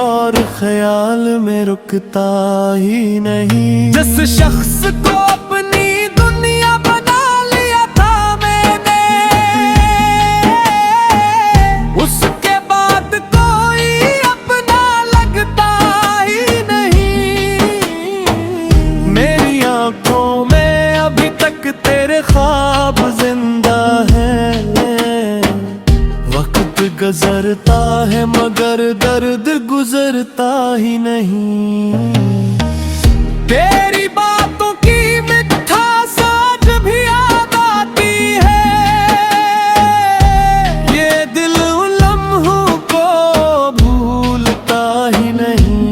और ख्याल में रुकता ही नहीं। जिस शख्स को अपनी दुनिया बना लिया था मैंने, उसके बाद कोई अपना लगता ही नहीं। मेरी आंखों में अभी तक तेरे ख्वाब जिंदा है। वक्त गुजरता है मगर दर्द गुजरता ही नहीं। तेरी बातों की मिठास आज भी याद आती है। ये दिल उन लम्हों को भूलता ही नहीं।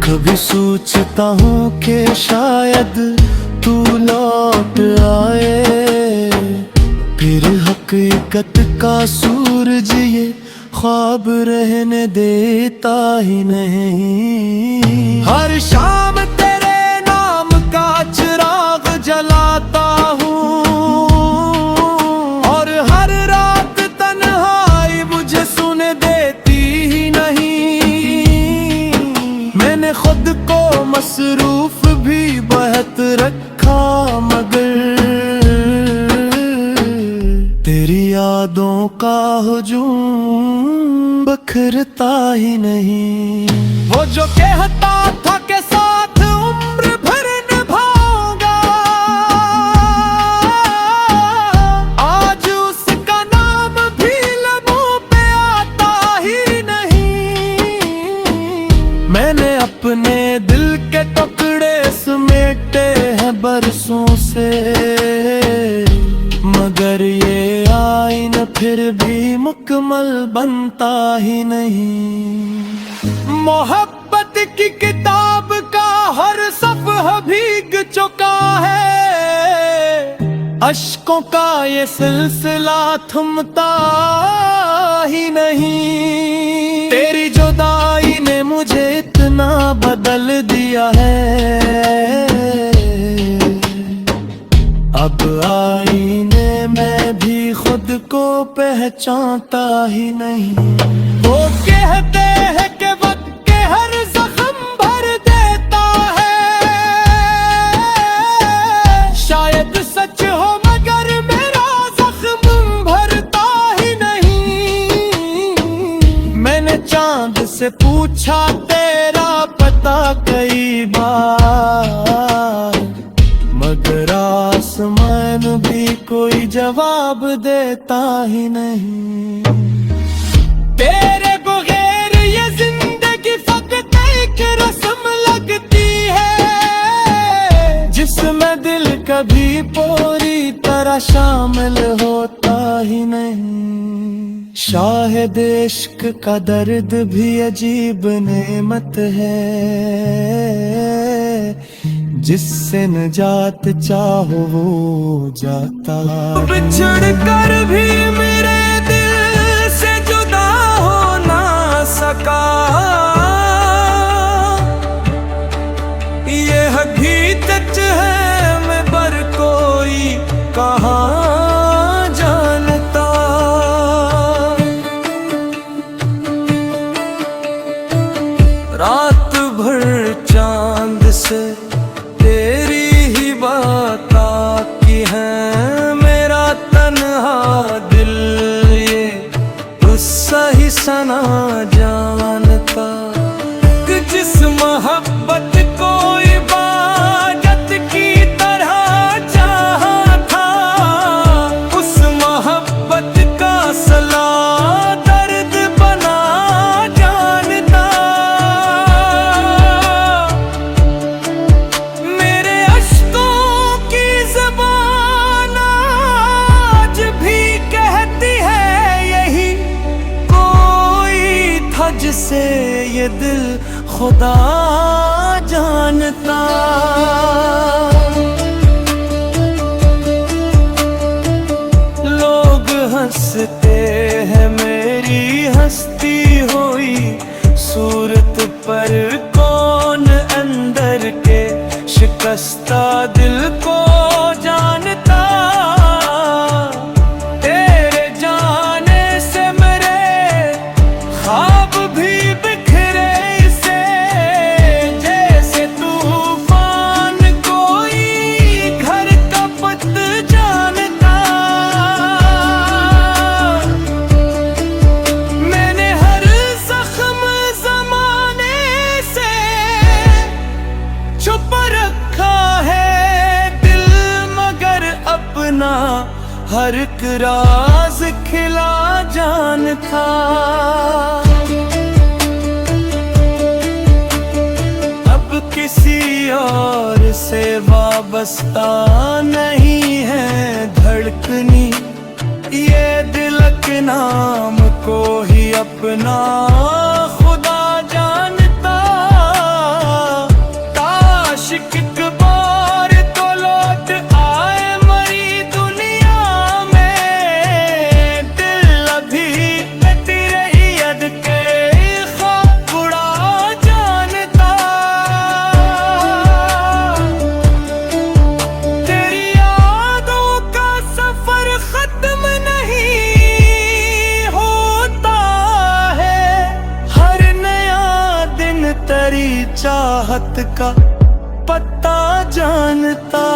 कभी सोचता हूँ कि शायद तू लौट आए, फिर हकीकत का सूरज ये ख्वाब रहने देता ही नहीं। हर शाम तेरे नाम का चिराग जलाता हूँ, और हर रात तन्हाई मुझे सुने देती ही नहीं। मैंने खुद को मसरूफ भी बहुत रखा मगर तेरी यादों का हुजूम बखरता ही नहीं। वो जो कहता था के साथ उम्र भर निभाऊंगा, आज उसका नाम भी लबों पे आता ही नहीं। मैंने अपने दिल के टुकड़े समेटे हैं बरसों से, मगर ये आईना फिर भी मुकम्मल बनता ही नहीं। मोहब्बत की किताब का हर सफ़हा भीग चुका है, अश्कों का ये सिलसिला थमता ही नहीं। तेरी जुदाई ने मुझे इतना बदल दिया है, अब आईने में भी खुद को पहचानता ही नहीं। वो कहते हैं कि वक्त के हर जख्म भर देता है, शायद सच हो मगर मेरा जख्म भरता ही नहीं। मैंने चांद से पूछा तेरा पता कई बार, मगर आसमान भी कोई जवाब देता ही नहीं। तेरे बगैर ये जिंदगी फकत एक रस्म लगती है, जिसमें दिल कभी पूरी तरह शामिल होता ही नहीं। शायद इश्क का दर्द भी अजीब नेमत है, जिससे नजात चाहो वो जाता। बिछड़ कर भी मेरे दिल से जुदा हो ना सका, ये हकीकत है मैं पर कोई कहाँ जानता। रात भर चांद से तेरी ही बात आती है, मेरा तन्हा दिल ये गुस्सा ही सना जानता। कि जिस मोहब्बत को इबादत की तरह चाहा था, उस मोहब्बत का सला दर्द बना जानता। जिसे ये दिल खुदा जानता। लोग हंसते हैं मेरी हंसती हुई सूरत पर, कौन अंदर के शिकस्ता दिल को जानता। तेरे जाने से मेरे ख्वाब भी बिखरे से जैसे तूफान, कोई घर का पत जानता। मैंने हर जख्म जमाने से छुप रखा है दिल, मगर अपना हर एक राज खिला जानता। अब किसी और से वाबस्ता नहीं है धड़कनी, ये दिल के नाम को ही अपना खुदा जानता। काश एक बार तो लौट आए मरी दुनिया में, दिल अभी तेरे याद के ख्वाब उड़ा जानता। तेरी यादों का सफर खत्म नहीं होता है, हर नया दिन तेरी चाहत का पता जानता।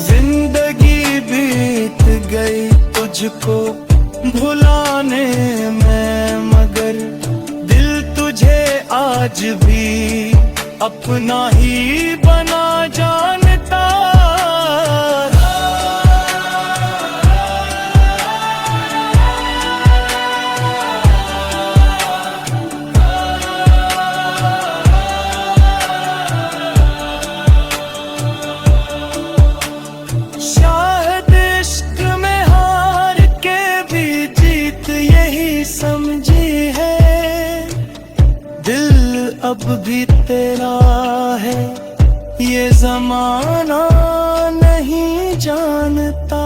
जिंदगी बीत गई तुझको भुलाने में, मगर दिल तुझे आज भी अपना ही बना जानता। शायद इश्क में हार के भी जीत यही समझी है, दिल अब भी तेरा है ये जमाना नहीं जानता।